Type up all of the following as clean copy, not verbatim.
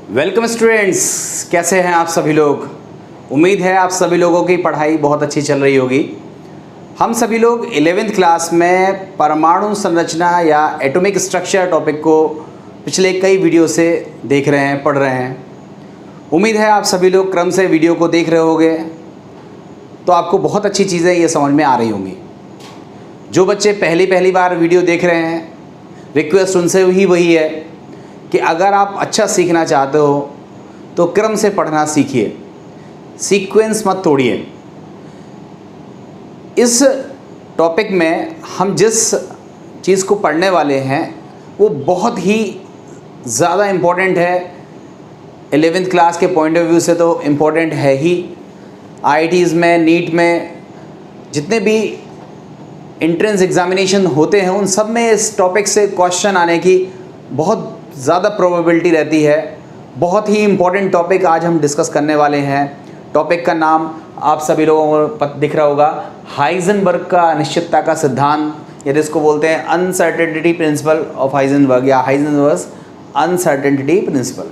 Welcome students, कैसे हैं आप सभी लोग। उम्मीद है आप सभी लोगों की पढ़ाई बहुत अच्छी चल रही होगी। हम सभी लोग 11th क्लास में परमाणु संरचना या एटॉमिक स्ट्रक्चर टॉपिक को पिछले कई वीडियो से देख रहे हैं, पढ़ रहे हैं। उम्मीद है आप सभी लोग क्रम से वीडियो को देख रहे होंगे तो आपको बहुत अच्छी चीज़ें ये समझ में आ रही होंगी। जो बच्चे पहली बार वीडियो देख रहे हैं, रिक्वेस्ट उनसे ही वही है कि अगर आप अच्छा सीखना चाहते हो तो क्रम से पढ़ना सीखिए, सीक्वेंस मत तोड़िए। इस टॉपिक में हम जिस चीज़ को पढ़ने वाले हैं वो बहुत ही ज़्यादा इम्पोर्टेंट है। 11th क्लास के पॉइंट ऑफ व्यू से तो इम्पोर्टेंट है ही। IITs में, नीट में, जितने भी एंट्रेंस एग्जामिनेशन होते हैं उन सब में इस टॉपिक से क्वेश्चन आने की बहुत ज़्यादा प्रोबेबिलिटी रहती है। बहुत ही इम्पोर्टेंट टॉपिक आज हम डिस्कस करने वाले हैं। टॉपिक का नाम आप सभी लोगों को दिख रहा होगा, हाइजेनबर्ग का अनिश्चितता का सिद्धांत, या जिसको बोलते हैं अनसर्टेनिटी प्रिंसिपल ऑफ हाइजेनबर्ग या Heisenberg uncertainty principle.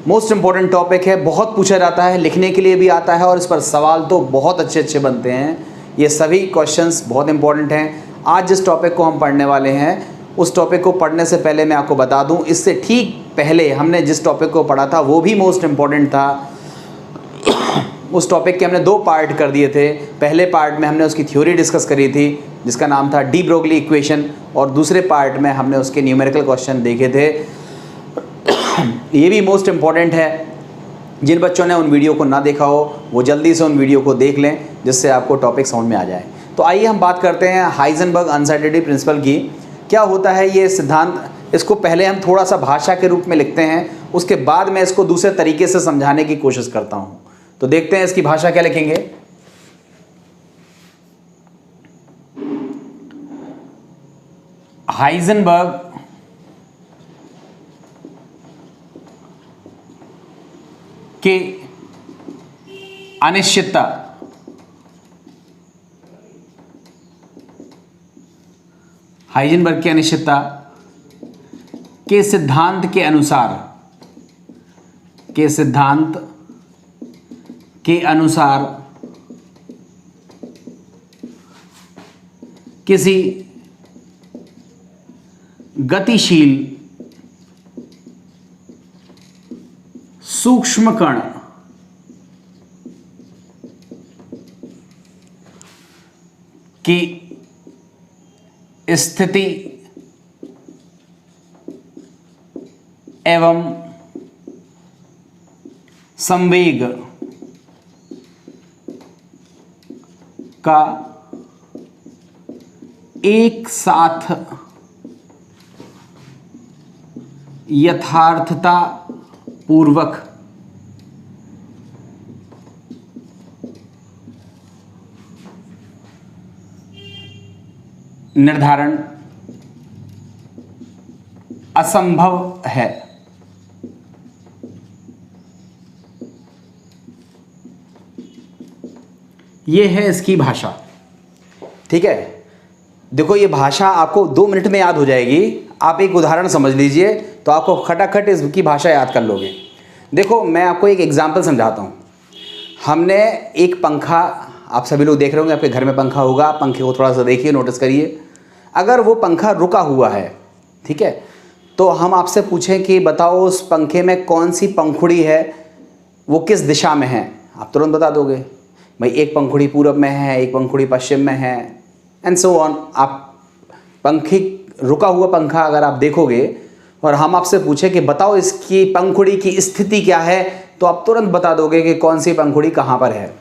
Most important topic है, बहुत पूछा जाता है, लिखने के लिए भी आता है और इस पर सवाल तो बहुत अच्छे बनते हैं। ये सभी क्वेश्चंस बहुत इंपॉर्टेंट हैं। आज जिस टॉपिक को हम पढ़ने वाले हैं उस टॉपिक को पढ़ने से पहले मैं आपको बता दूं, इससे ठीक पहले हमने जिस टॉपिक को पढ़ा था वो भी मोस्ट इम्पॉर्टेंट था। उस टॉपिक के हमने 2 पार्ट कर दिए थे। पहले पार्ट में हमने उसकी थ्योरी डिस्कस करी थी जिसका नाम था डी ब्रोगली इक्वेशन, और दूसरे पार्ट में हमने उसके न्यूमेरिकल क्वेश्चन देखे थे। ये भी मोस्ट इम्पॉर्टेंट है। जिन बच्चों ने उन वीडियो को ना देखा हो वो जल्दी से उन वीडियो को देख लें जिससे आपको टॉपिक समझ में आ जाए। तो आइए हम बात करते हैं हाइजेनबर्ग अनसर्टेनिटी प्रिंसिपल की। क्या होता है ये सिद्धांत, इसको पहले हम थोड़ा सा भाषा के रूप में लिखते हैं, उसके बाद मैं इसको दूसरे तरीके से समझाने की कोशिश करता हूँ। तो देखते हैं इसकी भाषा क्या लिखेंगे। हाइजेनबर्ग के अनिश्चितता हाइजेनबर्ग की अनिश्चितता के सिद्धांत के अनुसार किसी गतिशील सूक्ष्म कण की स्थिति एवं संवेग का एक साथ यथार्थता पूर्वक निर्धारण असंभव है। यह है इसकी भाषा। ठीक है, देखो ये भाषा आपको 2 मिनट में याद हो जाएगी। आप एक उदाहरण समझ लीजिए तो आपको खटाखट इसकी भाषा याद कर लोगे। देखो मैं आपको एक एग्जाम्पल समझाता हूँ। हमने एक पंखा, आप सभी लोग देख रहे होंगे, आपके घर में पंखा होगा, पंखे को थोड़ा सा देखिए, नोटिस करिए। अगर वो पंखा रुका हुआ है, ठीक है, तो हम आपसे पूछें कि बताओ उस पंखे में कौन सी पंखुड़ी है, वो किस दिशा में है, आप तुरंत बता दोगे। भाई एक पंखुड़ी पूरब में है, एक पंखुड़ी पश्चिम में है, एंड सो ऑन। आप पंखे, रुका हुआ पंखा अगर आप देखोगे और हम आपसे पूछे कि बताओ इसकी पंखुड़ी की स्थिति क्या है, तो आप तुरंत बता दोगे कि कौन सी पंखुड़ी कहाँ पर है।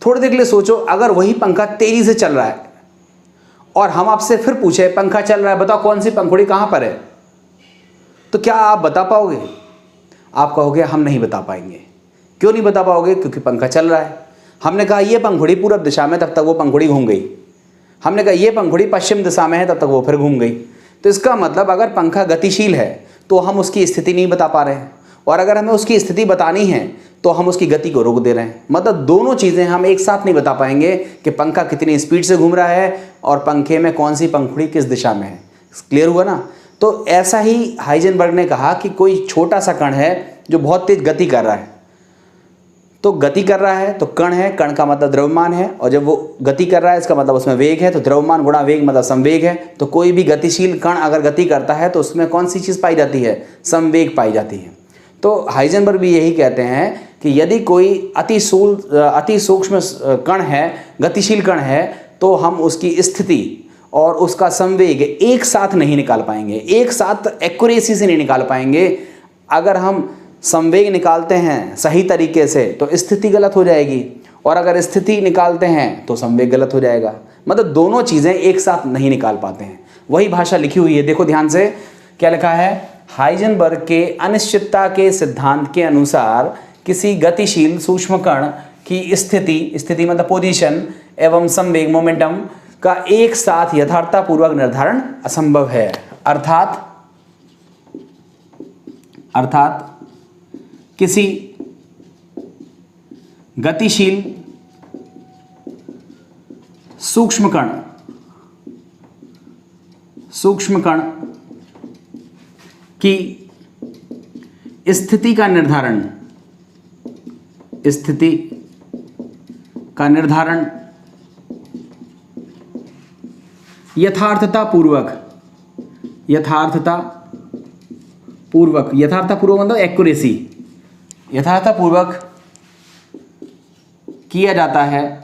थोड़ी देर के लिए सोचो, अगर वही पंखा तेजी से चल रहा है और हम आपसे फिर पूछे पंखा चल रहा है, बताओ कौन सी पंखुड़ी कहाँ पर है, तो क्या आप बता पाओगे? आप कहोगे हम नहीं बता पाएंगे। क्यों नहीं बता पाओगे? क्योंकि पंखा चल रहा है। हमने कहा ये पंखुड़ी पूरब दिशा में, तब तक वो पंखुड़ी घूम गई। हमने कहा ये पंखुड़ी पश्चिम दिशा में है, तब तक वो फिर घूम गई। तो इसका मतलब अगर पंखा गतिशील है तो हम उसकी स्थिति नहीं बता पा रहे हैं, और अगर हमें उसकी स्थिति बतानी है तो हम उसकी गति को रोक दे रहे हैं। मतलब दोनों चीज़ें हम एक साथ नहीं बता पाएंगे कि पंखा कितनी स्पीड से घूम रहा है और पंखे में कौन सी पंखुड़ी किस दिशा में है। क्लियर हुआ ना? तो ऐसा ही हाइजेनबर्ग ने कहा कि कोई छोटा सा कण है जो बहुत तेज गति कर रहा है। तो गति कर रहा है तो कण है, कण का मतलब द्रव्यमान है, और जब वो गति कर रहा है इसका मतलब उसमें वेग है, तो द्रव्यमान गुणा वेग मतलब संवेग है। तो कोई भी गतिशील कण अगर गति करता है तो उसमें कौन सी चीज़ पाई जाती है? संवेग पाई जाती है। तो हाइजेनबर्ग भी यही कहते हैं कि यदि कोई अति सूक्ष्म कण है, गतिशील कण है, तो हम उसकी स्थिति और उसका संवेग एक साथ नहीं निकाल पाएंगे, एक साथ एक्यूरेसी से नहीं निकाल पाएंगे। अगर हम संवेग निकालते हैं सही तरीके से तो स्थिति गलत हो जाएगी, और अगर स्थिति निकालते हैं तो संवेग गलत हो जाएगा। मतलब दोनों चीज़ें एक साथ नहीं निकाल पाते हैं। वही भाषा लिखी हुई है, देखो ध्यान से क्या लिखा है। हाइजेनबर्ग के अनिश्चितता के सिद्धांत के अनुसार किसी गतिशील सूक्ष्म कण की स्थिति मतलब पोजीशन एवं संवेग मोमेंटम का एक साथ यथार्थतापूर्वक निर्धारण असंभव है। अर्थात किसी गतिशील सूक्ष्म कण की स्थिति का निर्धारण यथार्थतापूर्वक मतलब एक्यूरेसी, यथार्थतापूर्वक किया जाता है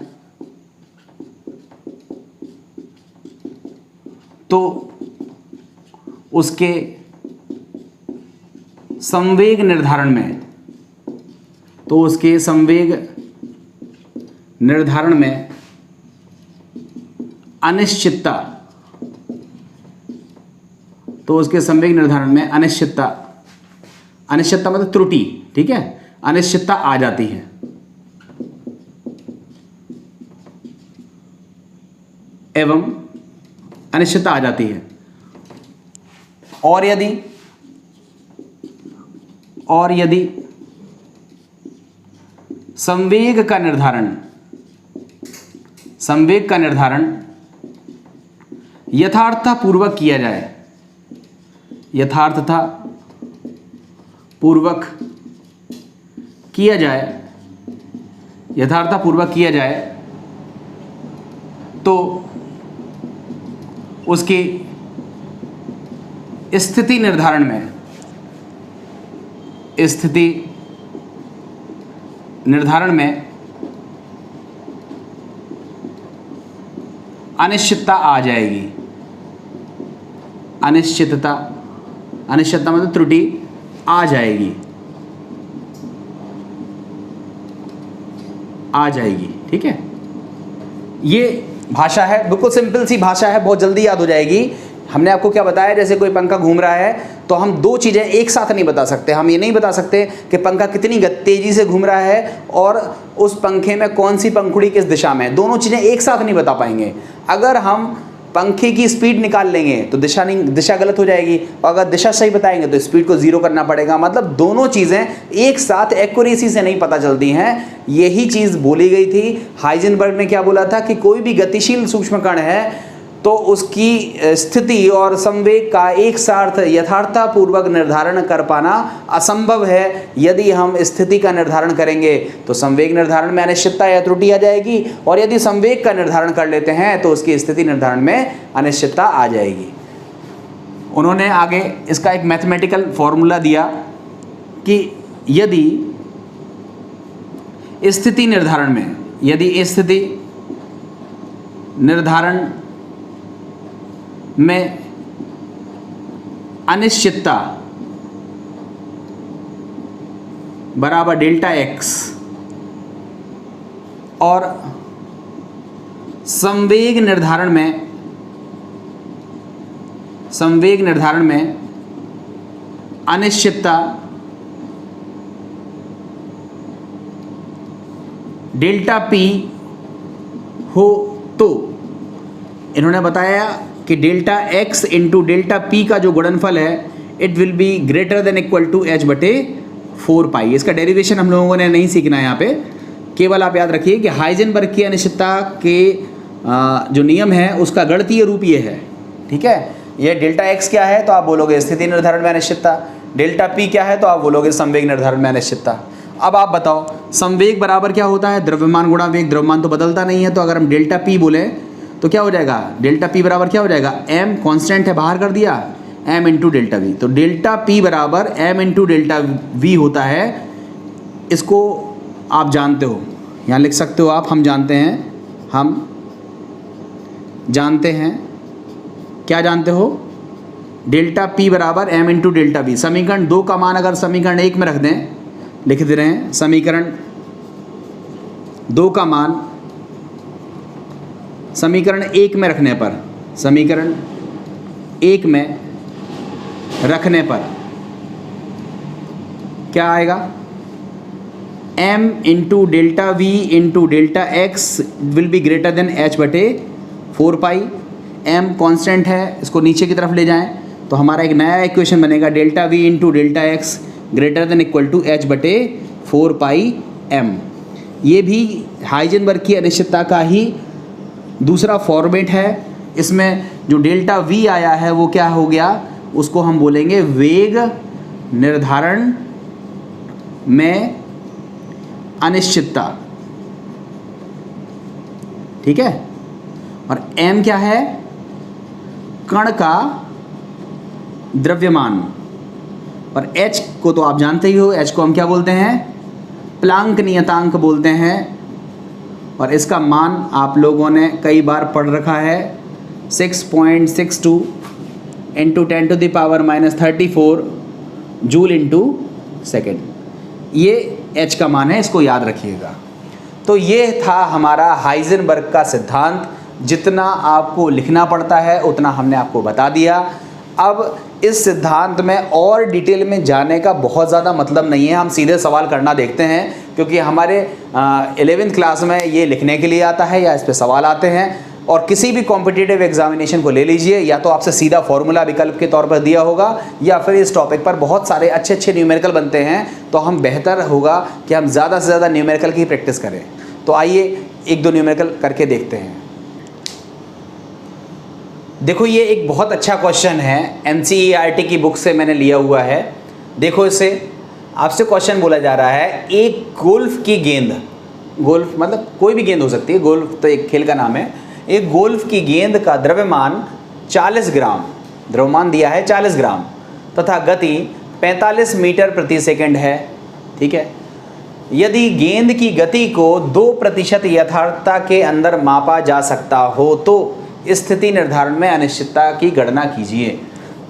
तो उसके संवेग निर्धारण में अनिश्चितता मतलब त्रुटि, ठीक है, अनिश्चितता आ जाती है। एवं अनिश्चितता आ जाती है। और यदि संवेग का निर्धारण यथार्थतापूर्वक किया जाए तो उसकी स्थिति निर्धारण में अनिश्चितता आ जाएगी। अनिश्चितता मतलब त्रुटि आ जाएगी, ठीक है। ये भाषा है, बिल्कुल सिंपल सी भाषा है, बहुत जल्दी याद हो जाएगी। हमने आपको क्या बताया, जैसे कोई पंखा घूम रहा है तो हम दो चीज़ें एक साथ नहीं बता सकते। हम ये नहीं बता सकते कि पंखा कितनी तेज़ी से घूम रहा है और उस पंखे में कौन सी पंखुड़ी किस दिशा में, दोनों चीज़ें एक साथ नहीं बता पाएंगे। अगर हम पंखे की स्पीड निकाल लेंगे तो दिशा गलत हो जाएगी, और अगर दिशा सही बताएंगे तो स्पीड को ज़ीरो करना पड़ेगा। मतलब दोनों चीज़ें एक साथ एक्यूरेसी से नहीं पता चलती हैं। यही चीज़ बोली गई थी। हाइजेनबर्ग ने क्या बोला था कि कोई भी गतिशील सूक्ष्म कण है तो उसकी स्थिति और संवेग का एक साथ यथार्थतापूर्वक निर्धारण कर पाना असंभव है। यदि हम स्थिति का निर्धारण करेंगे तो संवेग निर्धारण में अनिश्चितता या त्रुटि आ जाएगी, और यदि संवेग का निर्धारण कर लेते हैं तो उसकी स्थिति निर्धारण में अनिश्चितता आ जाएगी। उन्होंने आगे इसका एक मैथमेटिकल फॉर्मूला दिया कि यदि स्थिति निर्धारण में अनिश्चितता बराबर डेल्टा एक्स और संवेग निर्धारण में अनिश्चितता डेल्टा पी हो तो इन्होंने बताया कि delta x into delta p का जो गुणनफल है it will be greater than equal to h बटे 4 पाई। इसका डेरिवेशन हम लोगों ने नहीं सीखना है यहाँ पे, केवल आप याद रखिए कि हाइजेनबर्ग की अनिश्चितता के जो नियम है उसका गणितीय रूप ये है, ठीक है। ये डेल्टा एक्स क्या है तो आप बोलोगे स्थिति निर्धारण में अनिश्चितता, डेल्टा पी क्या है, तो आप बोलोगे संवेग निर्धारण में अनिश्चितता। अब आप बताओ संवेग बराबर क्या होता है, द्रव्यमान गुणा वेग। द्रव्यमान तो बदलता नहीं है, तो अगर हम डेल्टा पी बोले तो क्या हो जाएगा, डेल्टा पी बराबर क्या हो जाएगा, एम कांस्टेंट है बाहर कर दिया, एम इंटू डेल्टा वी। तो डेल्टा पी बराबर एम इंटू डेल्टा वी होता है। इसको आप जानते हो, यहाँ लिख सकते हो आप, हम जानते हैं क्या जानते हो, डेल्टा पी बराबर एम इंटू डेल्टा वी। समीकरण 2 का मान अगर समीकरण 1 में रख दें, लिख दे रहे हैं, समीकरण 2 का मान समीकरण 1 में रखने पर, समीकरण 1 में रखने पर क्या आएगा, m into delta v into delta x will be greater then h बटे 4 पाई। m कांस्टेंट है, इसको नीचे की तरफ ले जाएं तो हमारा एक नया इक्वेशन बनेगा, delta v into delta x greater than equal to h बटे 4 पाई m। ये भी हाइजेनबर्ग की अनिश्चितता का ही दूसरा फॉर्मेट है। इसमें जो डेल्टा v आया है वो क्या हो गया, उसको हम बोलेंगे वेग निर्धारण में अनिश्चितता, ठीक है। और m क्या है, कण का द्रव्यमान। और h को तो आप जानते ही हो, h को हम क्या बोलते हैं, प्लांक नियतांक बोलते हैं। और इसका मान आप लोगों ने कई बार पढ़ रखा है, 6.62 into 10 to the power -34 joule into second. ये h का मान है, इसको याद रखिएगा। तो ये था हमारा हाइजेनबर्ग का सिद्धांत। जितना आपको लिखना पड़ता है उतना हमने आपको बता दिया। अब इस सिद्धांत में और डिटेल में जाने का बहुत ज़्यादा मतलब नहीं है, हम सीधे सवाल करना देखते हैं, क्योंकि हमारे 11th क्लास में ये लिखने के लिए आता है या इस पे सवाल आते हैं। और किसी भी कॉम्पिटिटिव एग्जामिनेशन को ले लीजिए, या तो आपसे सीधा फॉर्मूला विकल्प के तौर पर दिया होगा, या फिर इस टॉपिक पर बहुत सारे अच्छे अच्छे न्यूमेरिकल बनते हैं। तो हम बेहतर होगा कि हम ज़्यादा से ज़्यादा न्यूमेरिकल की प्रैक्टिस करें। तो आइए 1-2 न्यूमेरिकल करके देखते हैं। देखो ये एक बहुत अच्छा क्वेश्चन है, NCERT की बुक से मैंने लिया हुआ है। देखो इसे आपसे क्वेश्चन बोला जा रहा है, एक गोल्फ की गेंद, गोल्फ मतलब कोई भी गेंद हो सकती है, गोल्फ तो एक खेल का नाम है। एक गोल्फ की गेंद का द्रव्यमान 40 ग्राम, द्रव्यमान दिया है 40 ग्राम, तथा गति 45 मीटर प्रति सेकंड है, ठीक है। यदि गेंद की गति को 2% यथार्थता के अंदर मापा जा सकता हो तो स्थिति निर्धारण में अनिश्चितता की गणना कीजिए।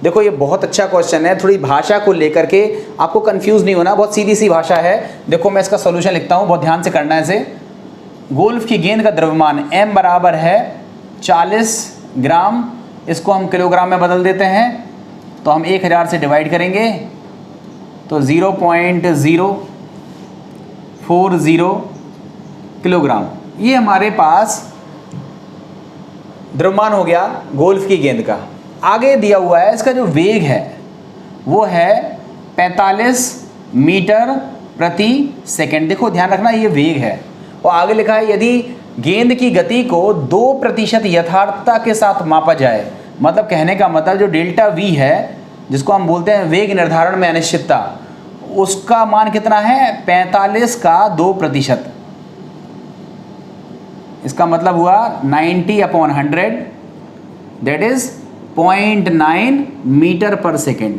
देखो ये बहुत अच्छा क्वेश्चन है, थोड़ी भाषा को लेकर के आपको कंफ्यूज नहीं होना, बहुत सीधी सी भाषा है। देखो मैं इसका सॉल्यूशन लिखता हूँ, बहुत ध्यान से करना है इसे। गोल्फ की गेंद का द्रव्यमान m बराबर है 40 ग्राम, इसको हम किलोग्राम में बदल देते हैं, तो हम 1000 से डिवाइड करेंगे तो 0.040 किलोग्राम। ये हमारे पास द्रव्यमान हो गया गोल्फ की गेंद का। आगे दिया हुआ है इसका जो वेग है वो है 45 मीटर प्रति सेकंड। देखो ध्यान रखना ये वेग है, और आगे लिखा है यदि गेंद की गति को 2% यथार्थता के साथ मापा जाए, मतलब कहने का मतलब जो डेल्टा वी है जिसको हम बोलते हैं वेग निर्धारण में अनिश्चितता, उसका मान कितना है 45 का 2%। इसका मतलब हुआ 90/100, दैट इज 0.9 मीटर पर सेकेंड,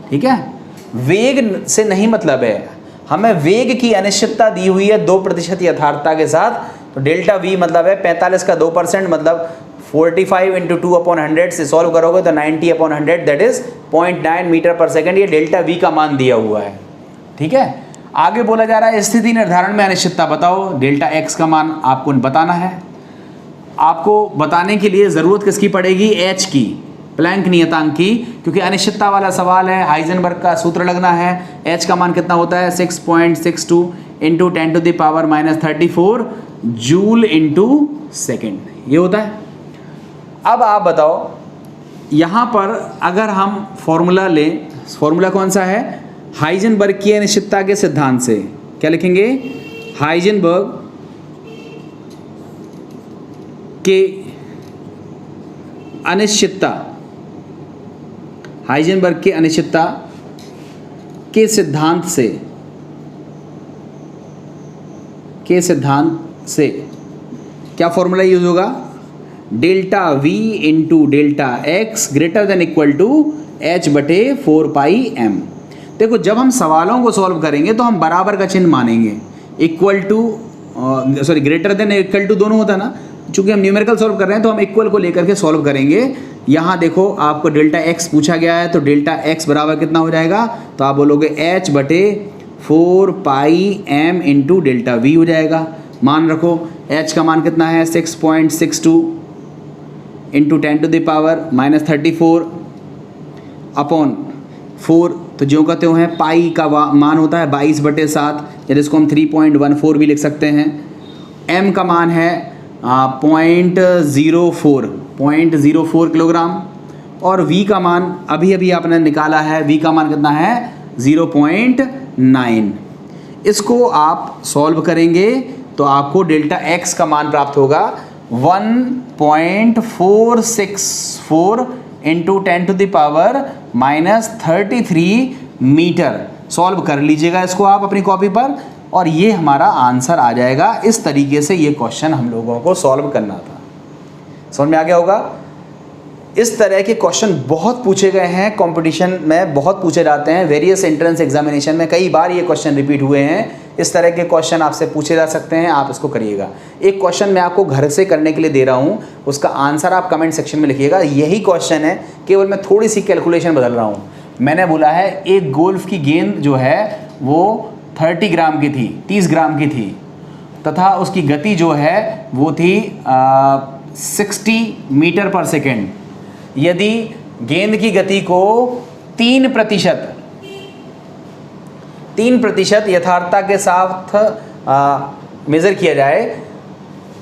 ठीक है। वेग से नहीं मतलब है, हमें वेग की अनिश्चितता दी हुई है 2% यथार्थता के साथ। तो डेल्टा वी मतलब है 45 का 2%, मतलब 45 इंटू 2/100 से सॉल्व करोगे तो 90/100 दैट इज 0.9 मीटर पर सेकेंड। ये डेल्टा वी का मान दिया हुआ है, ठीक है। आगे बोला जा रहा है स्थिति निर्धारण में अनिश्चितता बताओ। डेल्टा एक्स का मान आपको बताना है। आपको बताने के लिए ज़रूरत किसकी पड़ेगी, एच की, प्लैंक नियतांक की, क्योंकि अनिश्चितता वाला सवाल है, हाइजेनबर्ग का सूत्र लगना है। एच का मान कितना होता है 6.62 into 10 to the power -34 joule into second, ये होता है। अब आप बताओ यहाँ पर अगर हम फॉर्मूला लें, फॉर्मूला कौन सा है, हाइजेनबर्ग की अनिश्चितता के सिद्धांत से क्या लिखेंगे, हाइजेनबर्ग के अनिश्चितता, हाइजेनबर्ग के अनिश्चितता के सिद्धांत से क्या फॉर्मूला यूज होगा? Delta v into delta x greater than equal to h बटे 4πm। देखो जब हम सवालों को सॉल्व करेंगे तो हम बराबर का चिन्ह मानेंगे, equal to greater than equal to दोनों होता है ना, चूंकि हम न्यूमेरिकल सॉल्व कर रहे हैं तो हम इक्वल को लेकर के सॉल्व करेंगे। यहाँ देखो आपको डेल्टा x पूछा गया है तो डेल्टा x बराबर कितना हो जाएगा? तो आप बोलोगे h बटे 4πm इंटू डेल्टा v हो जाएगा। मान रखो h का मान कितना है? 6.62 into 10 to the power -34 upon 4, तो जो कहते हो हैं पाई का मान होता है 22/7, या जिसको हम 3.14 भी लिख सकते हैं। m का मान है 0.04 किलोग्राम, और v का मान अभी आपने निकाला है, v का मान कितना है? 0.9। इसको आप सॉल्व करेंगे तो आपको डेल्टा x का मान प्राप्त होगा 1.464 into 10 to the power -33 metre. Solve कर लीजिएगा इसको आप अपनी कॉपी पर, और ये हमारा आंसर आ जाएगा। इस तरीके से ये क्वेश्चन हम लोगों को सॉल्व करना था। समझ में आ गया होगा? इस तरह के क्वेश्चन बहुत पूछे गए हैं, कंपटीशन में बहुत पूछे जाते हैं, वेरियस एंट्रेंस एग्जामिनेशन में कई बार ये क्वेश्चन रिपीट हुए हैं। इस तरह के क्वेश्चन आपसे पूछे जा सकते हैं, आप इसको करिएगा। एक क्वेश्चन मैं आपको घर से करने के लिए दे रहा हूँ, उसका आंसर आप कमेंट सेक्शन में लिखिएगा। यही क्वेश्चन है, केवल मैं थोड़ी सी कैलकुलेशन बदल रहा हूँ। मैंने बोला है एक गोल्फ की गेंद जो है वो 30 ग्राम की थी, 30 ग्राम की थी, तथा उसकी गति जो है वो थी 60 मीटर पर सेकेंड। यदि गेंद की गति को 3% यथार्थता के साथ मेज़र किया जाए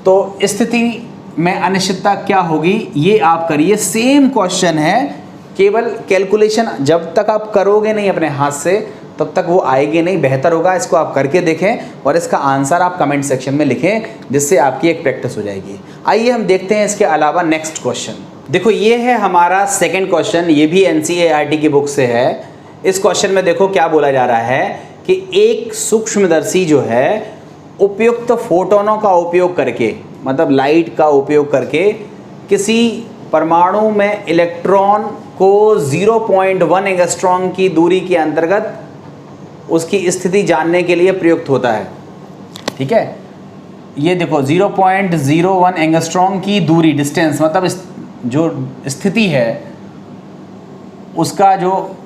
तो स्थिति में अनिश्चितता क्या होगी, ये आप करिए। सेम क्वेश्चन है, केवल कैलकुलेशन जब तक आप करोगे नहीं अपने हाथ से तब तक वो आएगी नहीं। बेहतर होगा इसको आप करके देखें और इसका आंसर आप कमेंट सेक्शन में लिखें, जिससे आपकी एक प्रैक्टिस हो जाएगी। आइए हम देखते हैं इसके अलावा नेक्स्ट क्वेश्चन। देखो ये है हमारा सेकंड क्वेश्चन, ये भी NCERT की बुक से है। इस क्वेश्चन में देखो क्या बोला जा रहा है कि एक सूक्ष्मदर्शी जो है उपयुक्त फोटोनों का उपयोग करके, मतलब लाइट का उपयोग करके, किसी परमाणु में इलेक्ट्रॉन को 0.1 एंगस्ट्रॉम की दूरी के अंतर्गत उसकी स्थिति जानने के लिए प्रयुक्त होता है। ठीक है, ये देखो 0.01 एंगस्ट्रॉम की दूरी, डिस्टेंस मतलब जो स्थिति है उसका जो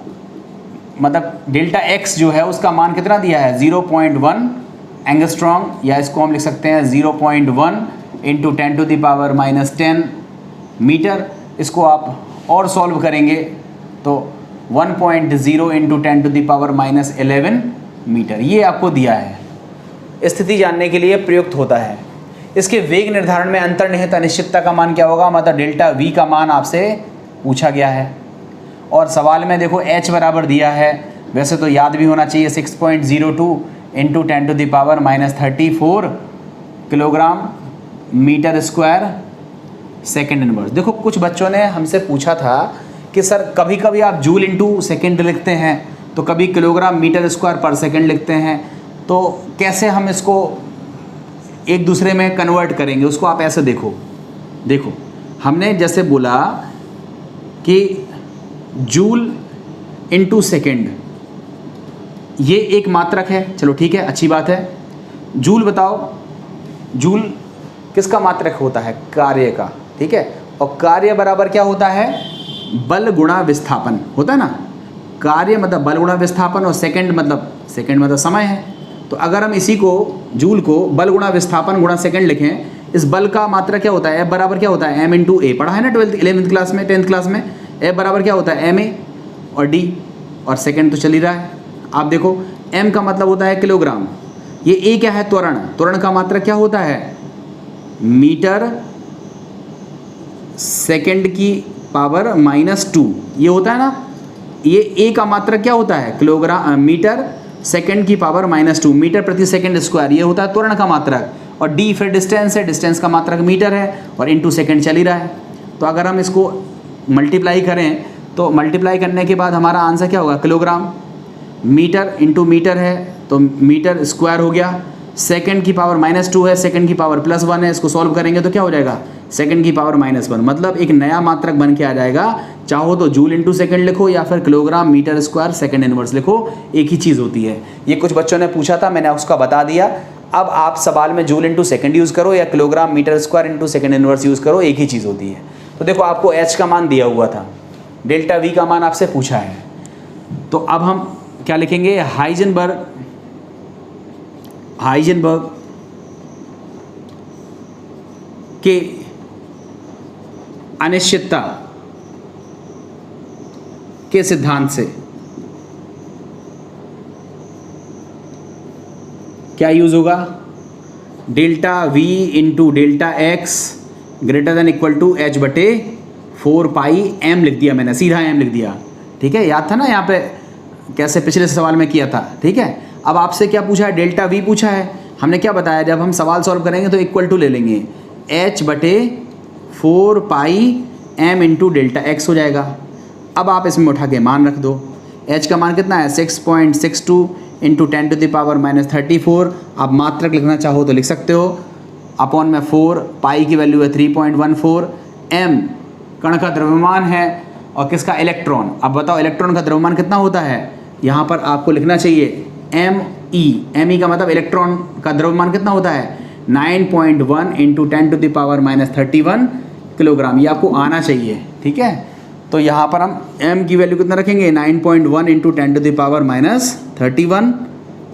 मतलब डेल्टा x जो है उसका मान कितना दिया है? 0.1 एंगस्ट्रॉम, या इसको हम लिख सकते हैं 0.1 into 10 to the power -10 metre. इसको आप और सॉल्व करेंगे तो 1.0 into 10 to the power -11 metre, ये आपको दिया है। स्थिति जानने के लिए प्रयुक्त होता है। इसके वेग निर्धारण में अंतर्निहित अनिश्चितता का मान क्या होगा? मतलब डेल्टा v का मान आपसे पूछा गया है, और सवाल में देखो h बराबर दिया है। वैसे तो याद भी होना चाहिए, 6.02 into 10 to the power -34 kilogram metre square second inverse. देखो कुछ बच्चों ने हमसे पूछा था कि सर कभी कभी आप जूल इंटू सेकेंड लिखते हैं, तो कभी किलोग्राम मीटर स्क्वायर पर सेकेंड लिखते हैं, तो कैसे हम इसको एक दूसरे में कन्वर्ट करेंगे? उसको आप ऐसे देखो हमने जैसे बोला कि जूल इंटू सेकेंड, ये एक मात्रक है, चलो ठीक है, अच्छी बात है। जूल बताओ, जूल किसका मात्रक होता है? कार्य का। ठीक है, और कार्य बराबर क्या होता है? बल गुणा विस्थापन होता है ना। कार्य मतलब बल गुणा विस्थापन, और सेकंड मतलब समय है। तो अगर हम इसी को जूल को बल गुणा विस्थापन गुणा सेकंड लिखें, इस बल का मात्रा क्या होता है? F बराबर क्या होता है? m इंटू ए, पढ़ा है ना 11th क्लास में, 10th क्लास में। F बराबर क्या होता है? ma और d, और सेकंड तो चल ही रहा है। आप देखो m का मतलब होता है किलोग्राम, ये a क्या है? त्वरण। त्वरण का मात्रा क्या होता है? मीटर सेकंड की पावर -2, ये होता है ना। ये a का मात्रा क्या होता है? किलोग्राम, मीटर सेकंड की पावर -2, मीटर प्रति सेकंड स्क्वायर, ये होता है त्वरण का मात्रक। और d फिर डिस्टेंस है, डिस्टेंस का मात्रक मीटर है, और इंटू सेकंड चल ही रहा है। तो अगर हम इसको मल्टीप्लाई करें तो मल्टीप्लाई करने के बाद हमारा आंसर क्या होगा? किलोग्राम। मीटर इंटू मीटर है तो मीटर स्क्वायर हो गया, सेकंड की पावर -2 है, सेकंड की पावर +1 है, इसको सॉल्व करेंगे तो क्या हो जाएगा, सेकंड की पावर -1, मतलब एक नया मात्रक बन के आ जाएगा। चाहो तो जूल इंटू सेकंड लिखो या फिर kilogram metre square second inverse लिखो, एक ही चीज़ होती है। ये कुछ बच्चों ने पूछा था, मैंने उसका बता दिया। अब आप सवाल में जूल इंटू सेकंड यूज़ करो या kilogram metre square into second inverse use करो, एक ही चीज़ होती है। तो देखो आपको एच का मान दिया हुआ था, डेल्टा वी का मान आपसे पूछा है, तो अब हम क्या लिखेंगे, हाइजेनबर्ग के अनिश्चितता के सिद्धांत से क्या यूज होगा, delta v into delta x greater than equal to h बटे 4 पाई m लिख दिया मैंने, सीधा m लिख दिया। ठीक है, याद था ना यहाँ पे कैसे पिछले सवाल में किया था। ठीक है, अब आपसे क्या पूछा है, डेल्टा वी पूछा है। हमने क्या बताया, जब हम सवाल सॉल्व करेंगे तो इक्वल टू ले लेंगे, h बटे 4 पाई m इंटू डेल्टा एक्स हो जाएगा। अब आप इसमें उठा के मान रख दो, h का मान कितना है 6.62 इंटू 10⁻34। आप मात्रक लिखना चाहो तो लिख सकते हो, अपॉन में 4, पाई की वैल्यू है 3.14, m कण का द्रव्यमान है और किसका, इलेक्ट्रॉन। अब बताओ इलेक्ट्रॉन का द्रव्यमान कितना होता है, यहाँ पर आपको लिखना चाहिए me का मतलब इलेक्ट्रॉन का द्रव्यमान कितना होता है 9.1 इंटू 10⁻31 किलोग्राम, ये आपको आना चाहिए। ठीक है, तो यहाँ पर हम m की वैल्यू कितना रखेंगे 9.1 इंटू 10⁻31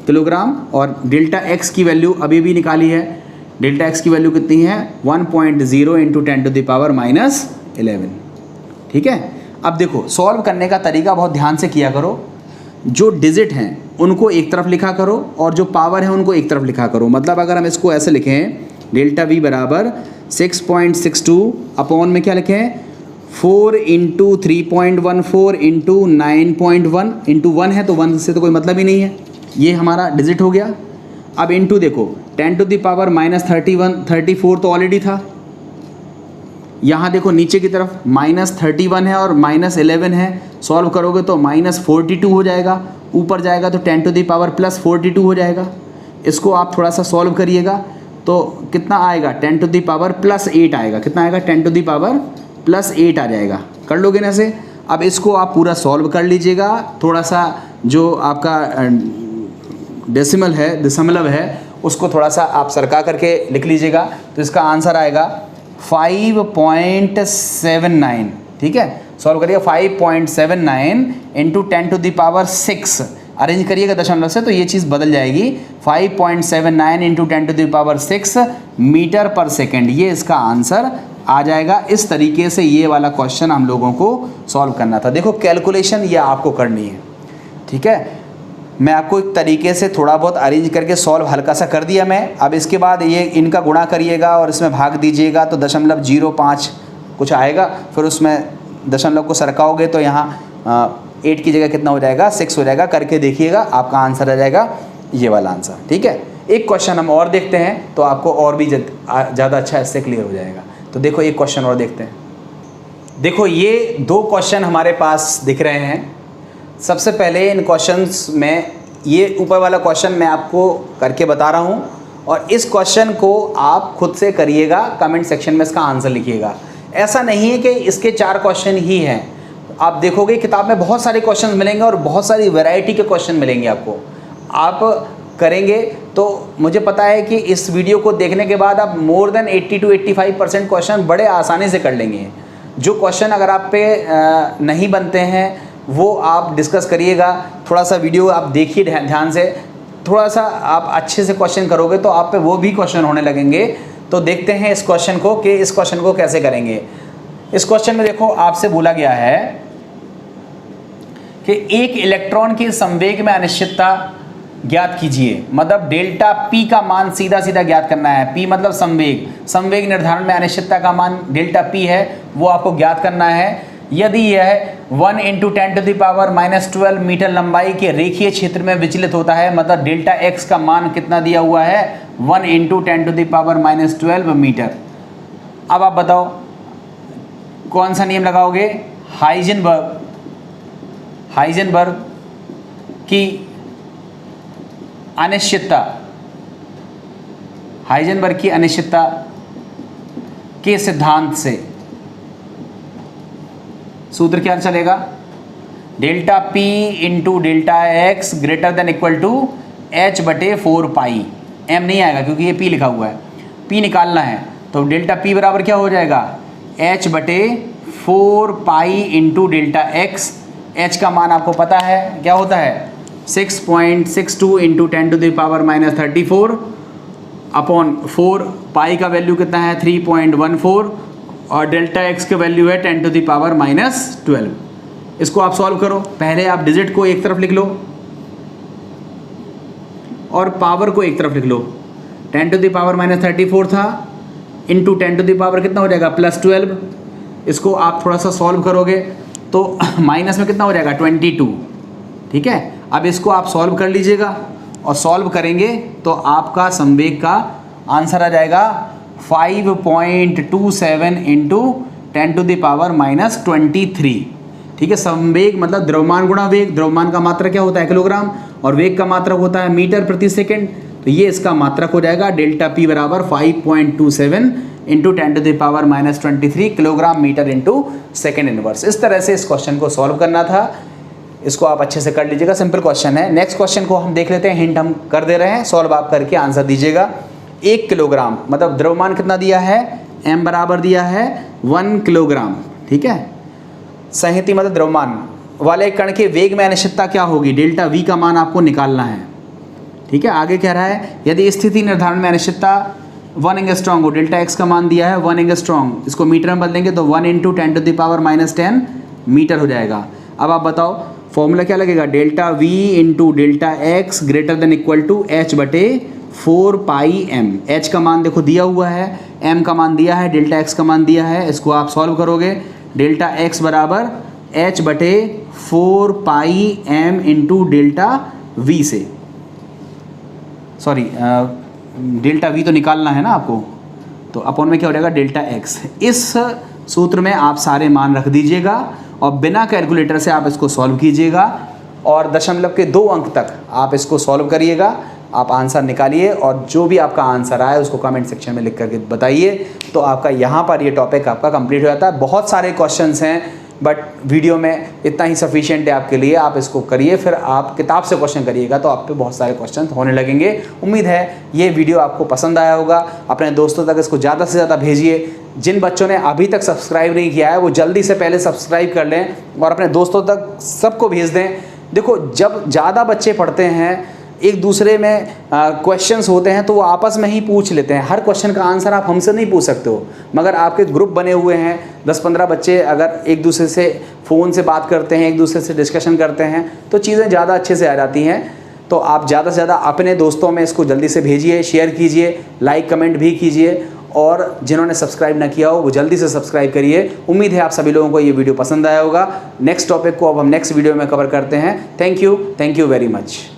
किलोग्राम, और डेल्टा x की वैल्यू अभी भी निकाली है, डेल्टा x की वैल्यू कितनी है 1.0 इंटू 10⁻11। ठीक है, अब देखो सॉल्व करने का तरीका बहुत ध्यान से किया करो, जो डिजिट हैं उनको एक तरफ लिखा करो और जो पावर है उनको एक तरफ लिखा करो। मतलब अगर हम इसको ऐसे लिखें, डेल्टा वी बराबर 6.62 अपॉन में क्या लिखें 4 इंटू 3.14 इंटू 9.1 इंटू 1 है तो 1 से तो कोई मतलब ही नहीं है, ये हमारा डिजिट हो गया। अब इंटू देखो 10⁻34 तो ऑलरेडी था, यहाँ देखो नीचे की तरफ -31 है और -11 है, सॉल्व करोगे तो -42 हो जाएगा, ऊपर जाएगा तो 10⁻+42 हो जाएगा। इसको आप थोड़ा सा सॉल्व करिएगा तो कितना आएगा 10⁻+8 आएगा, कितना आएगा 10⁻+8 आ जाएगा। कर लोगे ना से। अब इसको आप पूरा सॉल्व कर लीजिएगा, थोड़ा सा जो आपका डेसिमल है, दशमलव है, उसको थोड़ा सा आप सरका करके लिख लीजिएगा, तो इसका आंसर आएगा 5.79। ठीक है, सॉल्व करिए 5.79 इंटू 10⁻6 अरेंज करिएगा दशमलव से तो ये चीज़ बदल जाएगी, 5.79 इंटू 10⁻6 मीटर पर सेकेंड, ये इसका आंसर आ जाएगा। इस तरीके से ये वाला क्वेश्चन हम लोगों को सॉल्व करना था। देखो कैलकुलेशन ये आपको करनी है। ठीक है, मैं आपको एक तरीके से थोड़ा बहुत अरेंज करके सॉल्व हल्का सा कर दिया मैं। अब इसके बाद ये इनका गुणा करिएगा और इसमें भाग दीजिएगा तो 0.05 कुछ आएगा, फिर उसमें दशमलव को सरकाओगे तो यहाँ 8 की जगह कितना हो जाएगा 6 हो जाएगा। करके देखिएगा, आपका आंसर आ जाएगा ये वाला आंसर। ठीक है, एक क्वेश्चन हम और देखते हैं तो आपको और भी ज़्यादा अच्छा इससे क्लियर हो जाएगा। तो देखो एक क्वेश्चन और देखते हैं। देखो ये 2 क्वेश्चन हमारे पास दिख रहे हैं। सबसे पहले इन क्वेश्चंस में ये ऊपर वाला क्वेश्चन मैं आपको करके बता रहा हूँ और इस क्वेश्चन को आप खुद से करिएगा, कमेंट सेक्शन में इसका आंसर लिखिएगा। ऐसा नहीं है कि इसके 4 क्वेश्चन ही हैं, आप देखोगे किताब में बहुत सारे क्वेश्चन मिलेंगे और बहुत सारी वैरायटी के क्वेश्चन मिलेंगे आपको। आप करेंगे तो मुझे पता है कि इस वीडियो को देखने के बाद आप मोर देन 80 to 85% क्वेश्चन बड़े आसानी से कर लेंगे। जो क्वेश्चन अगर आप पे नहीं बनते हैं वो आप डिस्कस करिएगा, थोड़ा सा वीडियो आप देखिए ध्यान से, थोड़ा सा आप अच्छे से क्वेश्चन करोगे तो आप पे वो भी क्वेश्चन होने लगेंगे। तो देखते हैं इस क्वेश्चन को कि इस क्वेश्चन को कैसे करेंगे। इस क्वेश्चन में देखो आपसे बोला गया है कि एक इलेक्ट्रॉन की संवेग में अनिश्चितता ज्ञात कीजिए। मतलब डेल्टा पी का मान सीधा सीधा ज्ञात करना है। पी मतलब संवेग, संवेग निर्धारण में अनिश्चितता का मान डेल्टा पी है, वो आपको ज्ञात करना है। यदि यह 1 इंटू 10⁻⁻12 मीटर लंबाई के रेखीय क्षेत्र में विचलित होता है, मतलब डेल्टा एक्स का मान कितना दिया हुआ है 1 इंटू 10⁻12 मीटर। अब आप बताओ कौन सा नियम लगाओगे, हाइजेनबर्ग कि अनिश्चितता, हाइजेनबर्ग की अनिश्चितता के सिद्धांत से सूत्र क्या चलेगा, delta P into delta x greater than equal to H बटे 4 पाई, M नहीं आएगा क्योंकि ये P लिखा हुआ है, P निकालना है तो डेल्टा P बराबर क्या हो जाएगा, H बटे 4 pi into delta x. H का मान आपको पता है क्या होता है, 6.62 into 10 to the power minus 34 upon 4, pi का वैल्यू कितना है 3.14 और डेल्टा एक्स का वैल्यू है 10 टू द पावर माइनस 12। इसको आप सॉल्व करो, पहले आप डिजिट को एक तरफ लिख लो और पावर को एक तरफ लिख लो। 10 टू द पावर माइनस 34 था, इंटू 10 टू द पावर कितना हो जाएगा प्लस 12। इसको आप थोड़ा सा सॉल्व करोगे तो माइनस में कितना हो जाएगा 22, ठीक है। अब इसको आप सॉल्व कर लीजिएगा और सॉल्व करेंगे तो आपका संवेग का आंसर आ जाएगा 5.27 into 10 to the power minus 23, ठीक है। संवेग मतलब द्रव्यमान गुणा वेग, द्रव्यमान का मात्रक क्या होता है किलोग्राम और वेग का मात्रक होता है मीटर प्रति सेकंड, तो ये इसका मात्रक हो जाएगा डेल्टा P बराबर 5.27 into 10 to the power minus 23 kilogram metre into second inverse. इस तरह से इस क्वेश्चन को सॉल्व करना था, इसको आप अच्छे से कर लीजिएगा, सिंपल क्वेश्चन है। नेक्स्ट क्वेश्चन को हम देख लेते हैं, हिंट हम कर दे रहे हैं, सॉल्व आप करके आंसर दीजिएगा। 1 किलोग्राम मतलब द्रव्यमान कितना दिया है, m बराबर दिया है 1 किलोग्राम, ठीक है। संहति मतलब द्रव्यमान वाले कण के वेग में अनिश्चितता क्या होगी, डेल्टा V का मान आपको निकालना है, ठीक है। आगे कह रहा है यदि स्थिति निर्धारण में अनिश्चितता 1 एंगस्ट्रॉन्ग हो, डेल्टा x का मान दिया है 1 एंगस्ट्रॉन्ग, इसको मीटर में बदलेंगे तो 1 into 10 to the power minus 10 metre हो जाएगा। अब आप बताओ फॉर्मूला क्या लगेगा, delta V into delta x greater than equal to H बटे 4 पाई m। H का मान देखो दिया हुआ है, m का मान दिया है, डेल्टा x का मान दिया है, इसको आप सॉल्व करोगे डेल्टा x बराबर H बटे 4 पाई m इंटू डेल्टा V से, सॉरी डेल्टा V तो निकालना है ना आपको, तो अपॉन में क्या हो जाएगा डेल्टा x। इस सूत्र में आप सारे मान रख दीजिएगा और बिना कैलकुलेटर से आप इसको सॉल्व कीजिएगा और दशमलव के 2 अंक तक आप इसको सॉल्व करिएगा, आप आंसर निकालिए और जो भी आपका आंसर आए उसको कमेंट सेक्शन में लिख करके बताइए, तो आपका यहाँ पर ये टॉपिक आपका कंप्लीट हो जाता है। बहुत सारे क्वेश्चंस हैं बट वीडियो में इतना ही सफिशिएंट है आपके लिए, आप इसको करिए, फिर आप किताब से क्वेश्चन करिएगा तो आप पे बहुत सारे क्वेश्चन होने लगेंगे। उम्मीद है ये वीडियो आपको पसंद आया होगा, अपने दोस्तों तक इसको ज़्यादा से ज़्यादा भेजिए। जिन बच्चों ने अभी तक सब्सक्राइब नहीं किया है वो जल्दी से पहले सब्सक्राइब कर लें और अपने दोस्तों तक सबको भेज दें। देखो जब ज़्यादा बच्चे पढ़ते हैं, एक दूसरे में क्वेश्चंस होते हैं तो वो आपस में ही पूछ लेते हैं, हर क्वेश्चन का आंसर आप हमसे नहीं पूछ सकते हो, मगर आपके ग्रुप बने हुए हैं 10-15 बच्चे, अगर एक दूसरे से फ़ोन से बात करते हैं, एक दूसरे से डिस्कशन करते हैं तो चीज़ें ज़्यादा अच्छे से आ जाती हैं। तो आप ज़्यादा से ज़्यादा अपने दोस्तों में इसको जल्दी से भेजिए, शेयर कीजिए, लाइक कमेंट भी कीजिए और जिन्होंने सब्सक्राइब ना किया हो वो जल्दी से सब्सक्राइब करिए। उम्मीद है आप सभी लोगों को ये वीडियो पसंद आया होगा। नेक्स्ट टॉपिक को अब हम नेक्स्ट वीडियो में कवर करते हैं। Thank you very much.